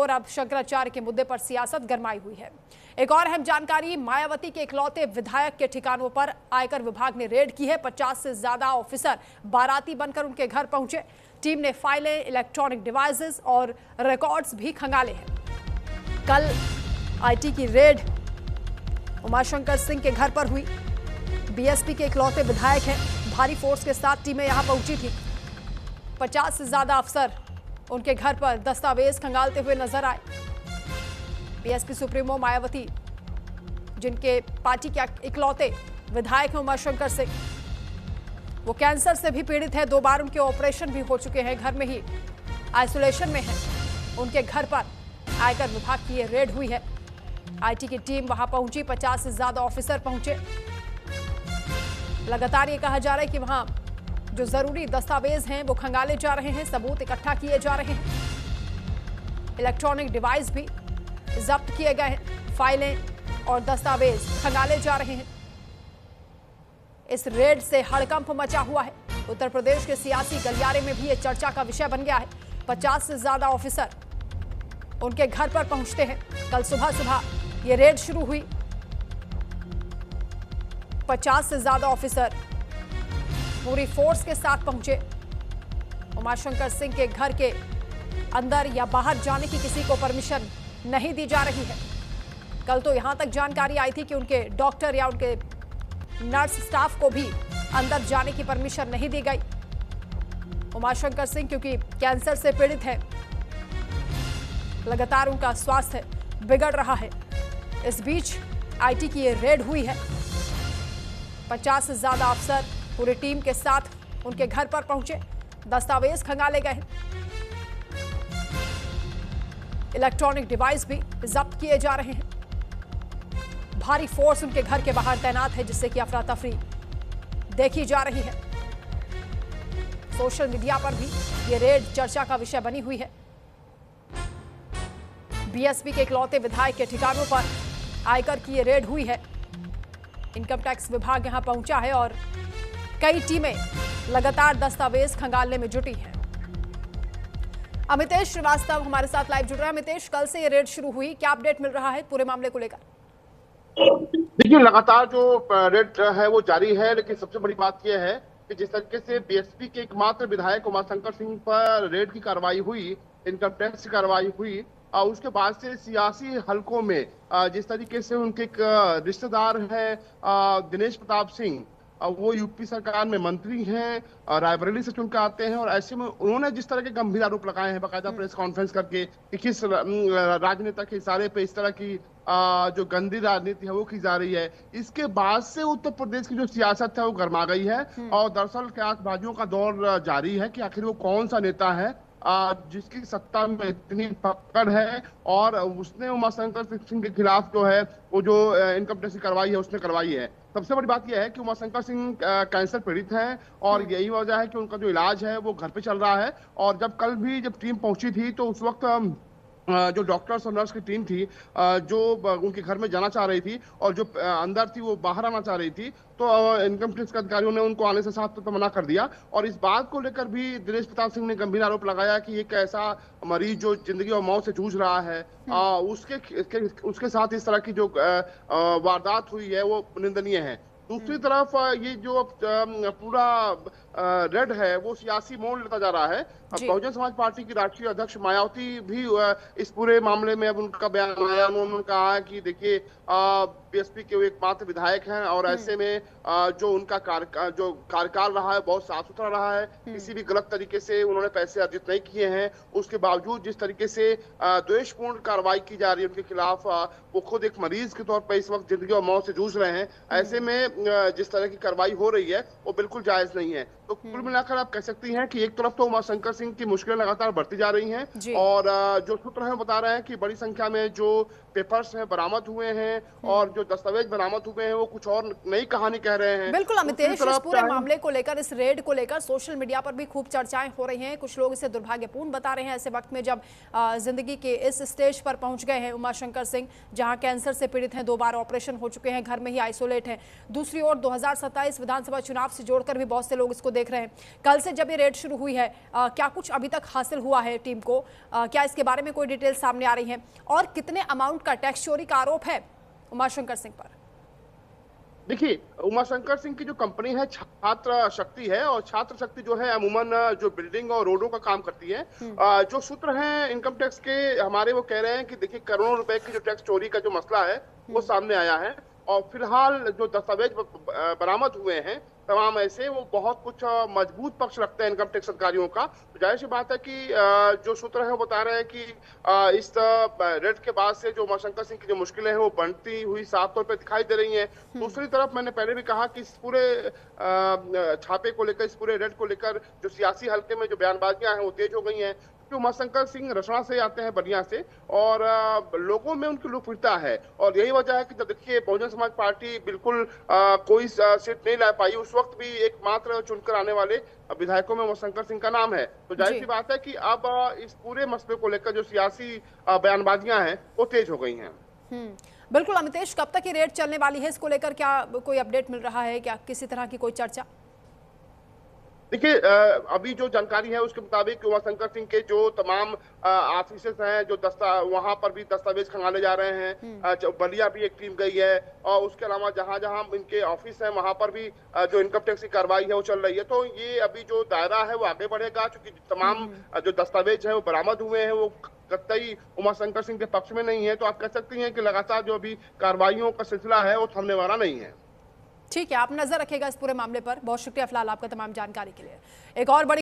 ओर अब शंकराचार्य के मुद्दे पर सियासत गरमाई हुई है। एक और अहम जानकारी, मायावती के इकलौते विधायक के ठिकानों पर आयकर विभाग ने रेड की है। 50 से ज्यादा ऑफिसर बाराती बनकर उनके घर पहुंचे। टीम ने फाइलें, इलेक्ट्रॉनिक डिवाइसेस और रिकॉर्ड्स भी खंगाले हैं। कल आईटी की रेड उमाशंकर सिंह के घर पर हुई। बीएसपी के इकलौते विधायक हैं। भारी फोर्स के साथ टीमें यहां पहुंची थी। 50 से ज्यादा अफसर उनके घर पर दस्तावेज खंगालते हुए नजर आए। बीएसपी सुप्रीमो मायावती, जिनके पार्टी के इकलौते विधायक हैं उमाशंकर सिंह, वो कैंसर से भी पीड़ित है। 2 बार उनके ऑपरेशन भी हो चुके हैं। घर में ही आइसोलेशन में है। उनके घर पर आयकर विभाग की ये रेड हुई है। आईटी की टीम वहां पहुंची। 50 से ज्यादा ऑफिसर पहुंचे। लगातार ये कहा जा रहा है कि वहां जो जरूरी दस्तावेज हैं वो खंगाले जा रहे हैं, सबूत इकट्ठा किए जा रहे हैं। इलेक्ट्रॉनिक डिवाइस भी जब्त किए गए हैं। फाइलें और दस्तावेज खंगाले जा रहे हैं। इस रेड से हड़कंप मचा हुआ है। उत्तर प्रदेश के सियासी गलियारे में भी ये चर्चा का विषय बन गया है। 50 से ज्यादा ऑफिसर उनके घर पर पहुंचते हैं। कल सुबह सुबह ये रेड शुरू हुई। 50 से ज्यादा ऑफिसर पूरी फोर्स के साथ पहुंचे। उमाशंकर सिंह के घर के अंदर या बाहर जाने की किसी को परमिशन नहीं दी जा रही है। कल तो यहां तक जानकारी आई थी कि उनके डॉक्टर या उनके नर्स स्टाफ को भी अंदर जाने की परमिशन नहीं दी गई। उमाशंकर सिंह क्योंकि कैंसर से पीड़ित है, लगातार उनका स्वास्थ्य बिगड़ रहा है। इस बीच आईटी की ये रेड हुई है। 50 से ज्यादा अफसर पूरी टीम के साथ उनके घर पर पहुंचे। दस्तावेज खंगाले गए। इलेक्ट्रॉनिक डिवाइस भी जब्त किए जा रहे हैं। भारी फोर्स उनके घर के बाहर तैनात है, जिससे कि अफरा तफरी देखी जा रही है। सोशल मीडिया पर भी ये रेड चर्चा का विषय बनी हुई है। बीएसपी के इकलौते विधायक के ठिकानों पर आयकर की ये रेड हुई है। इनकम टैक्स विभाग यहां पहुंचा है और कई टीमें लगातार दस्तावेज खंगालने में जुटी हैं। अमितेश श्रीवास्तव हमारे साथ लाइव जुड़ रहा है। अमितेश, कल से ये रेड शुरू हुई, क्या अपडेट मिल रहा है पूरे मामले को लेकर? देखिए, लगातार जो रेड है वो जारी है, लेकिन सबसे बड़ी बात यह है कि जिस तरीके से बीएसपी के एकमात्र विधायक उमाशंकर सिंह पर रेड की कार्रवाई हुई, इनकम टैक्स की कार्रवाई हुई, उसके बाद से सियासी हलकों में जिस तरीके से उनके एक रिश्तेदार है दिनेश प्रताप सिंह, वो यूपी सरकार में मंत्री हैं, रायबरेली से चुनकर आते हैं, और ऐसे में उन्होंने जिस तरह के गंभीर आरोप लगाए हैं, बाकायदा प्रेस कॉन्फ्रेंस करके कि किस राजनेता के इशारे पे इस तरह की जो गंदी राजनीति है वो की जा रही है। इसके बाद से उत्तर प्रदेश की जो सियासत है वो गर्मा गई है और दरअसल कयासबाजियों का दौर जारी है कि आखिर वो कौन सा नेता है जिसकी सत्ता में इतनी पकड़ है और उसने उमाशंकर सिंह के खिलाफ जो है वो जो इनकम टैक्स की कार्रवाई है उसने करवाई है। सबसे बड़ी बात यह है कि उमाशंकर सिंह कैंसर पीड़ित हैं और यही वजह है कि उनका जो इलाज है वो घर पे चल रहा है। और जब कल भी जब टीम पहुंची थी तो उस वक्त जो डॉक्टर्स और नर्स की टीम थी जो उनके घर में जाना चाह रही थी और जो अंदर थी वो बाहर आना चाह रही थी, तो इनकम टैक्स के अधिकारियों ने उनको आने से साफ तो मना कर दिया। और इस बात को लेकर भी दिनेश प्रताप सिंह ने गंभीर आरोप लगाया कि एक ऐसा मरीज जो जिंदगी और मौत से जूझ रहा है उसके साथ इस तरह की जो वारदात हुई है वो निंदनीय है। दूसरी तरफ ये जो पूरा रेड है वो सियासी मोड़ लेता जा रहा है। बहुजन समाज पार्टी की राष्ट्रीय अध्यक्ष मायावती भी इस पूरे मामले में अब उनका बयान आया। उन्होंने कहा है कि देखिए बीएसपी के वो एकमात्र विधायक हैं और ऐसे में जो उनका कार्यकाल रहा है बहुत साफ सुथरा रहा है, किसी भी गलत तरीके से उन्होंने पैसे अर्जित नहीं किए हैं। उसके बावजूद जिस तरीके से द्वेषपूर्ण कार्रवाई की जा रही है उनके खिलाफ, वो खुद एक मरीज के तौर पर इस वक्त जिंदगी और मौत से जूझ रहे हैं, ऐसे में जिस तरह की कार्रवाई हो रही है वो बिल्कुल जायज नहीं है। तो कुल मिलाकर आप कह सकती हैं कि एक तरफ तो उमाशंकर सिंह की मुश्किलें लगातार बढ़ती जा रही हैं और जो सूत्र हैं बता रहे हैं कि बड़ी संख्या में जो पेपर्स हैं बरामद हुए हैं और जो दस्तावेज बरामद हुए हैं वो कुछ और नई कहानी कह रहे हैं। बिल्कुल अमितेश, इस पूरे मामले को लेकर, इस रेड को लेकर सोशल मीडिया पर भी खूब चर्चाएं हो रही हैं। कुछ लोग इसे दुर्भाग्यपूर्ण बता रहे हैं ऐसे वक्त में जब जिंदगी के इस स्टेज पर पहुंच गए हैं उमाशंकर सिंह, जहां कैंसर से पीड़ित हैं, 2 बार ऑपरेशन हो चुके हैं, घर में ही आइसोलेट हैं। दूसरी ओर 2027 विधानसभा चुनाव से जोड़कर भी बहुत से लोग इसको देख रहे हैं। कल से जब ये रेड शुरू हुई है, क्या कुछ अभी तक हासिल हुआ है टीम को? क्या इसके बारे में कोई डिटेल सामने आ रही है? और कितने अमाउंट का टैक्स चोरी का आरोप है उमाशंकर सिंह पर? देखिए, उमाशंकर सिंह की जो कंपनी है छात्र शक्ति है, और छात्र शक्ति जो है अमूमन जो बिल्डिंग और रोडों का काम करती है। जो सूत्र हैं इनकम टैक्स के हमारे, वो कह रहे हैं कि देखिए करोड़ों रुपए की जो टैक्स चोरी का जो मसला है वो सामने आया है, और फिलहाल जो दस्तावेज बरामद हुए हैं तमाम ऐसे, वो बहुत कुछ मजबूत पक्ष रखते हैं इनकम टैक्स अधिकारियों का। तो जाहिर सी बात है कि जो सूत्र है वो बता रहे हैं कि इस रेड के बाद से जो उमाशंकर सिंह की जो मुश्किलें हैं वो बढ़ती हुई साफ तौर पे दिखाई दे रही हैं। दूसरी तरफ मैंने पहले भी कहा कि इस पूरे छापे को लेकर, इस पूरे रेड को लेकर जो सियासी हल्के में जो बयानबाजियां हैं वो तेज हो गई हैं, क्योंकि उमाशंकर सिंह रसना से आते हैं, बलिया से, और लोगों में उनकी लोकप्रियता है। और यही वजह है कि जब देखिए बहुजन समाज पार्टी बिल्कुल कोई सीट नहीं ला पाई, उस वक्त भी एकमात्र चुनकर आने वाले विधायकों में उमाशंकर सिंह का नाम है। तो जाहिर सी बात है कि अब इस पूरे मसले को लेकर जो सियासी बयानबाजियां हैं वो तेज हो गई हैं। बिल्कुल अमितेश, कब तक ये रेड चलने वाली है? इसको लेकर क्या कोई अपडेट मिल रहा है? क्या किसी तरह की कोई चर्चा? देखिए, अभी जो जानकारी है उसके मुताबिक उमाशंकर सिंह के जो तमाम ऑफिसेस हैं, जो वहां पर भी दस्तावेज खंगाले जा रहे हैं। बलिया भी एक टीम गई है, और उसके अलावा जहां जहां इनके ऑफिस हैं वहां पर भी जो इनकम टैक्स की कार्रवाई है वो चल रही है। तो ये अभी जो दायरा है वो आगे बढ़ेगा, क्योंकि तमाम जो दस्तावेज है वो बरामद हुए हैं वो कतई उमाशंकर सिंह के पक्ष में नहीं है। तो आप कह सकती हैं कि लगातार जो अभी कार्रवाइयों का सिलसिला है वो थमने वाला नहीं है। ठीक है, आप नजर रखिएगा इस पूरे मामले पर। बहुत शुक्रिया फिलहाल आपका तमाम जानकारी के लिए। एक और बड़ी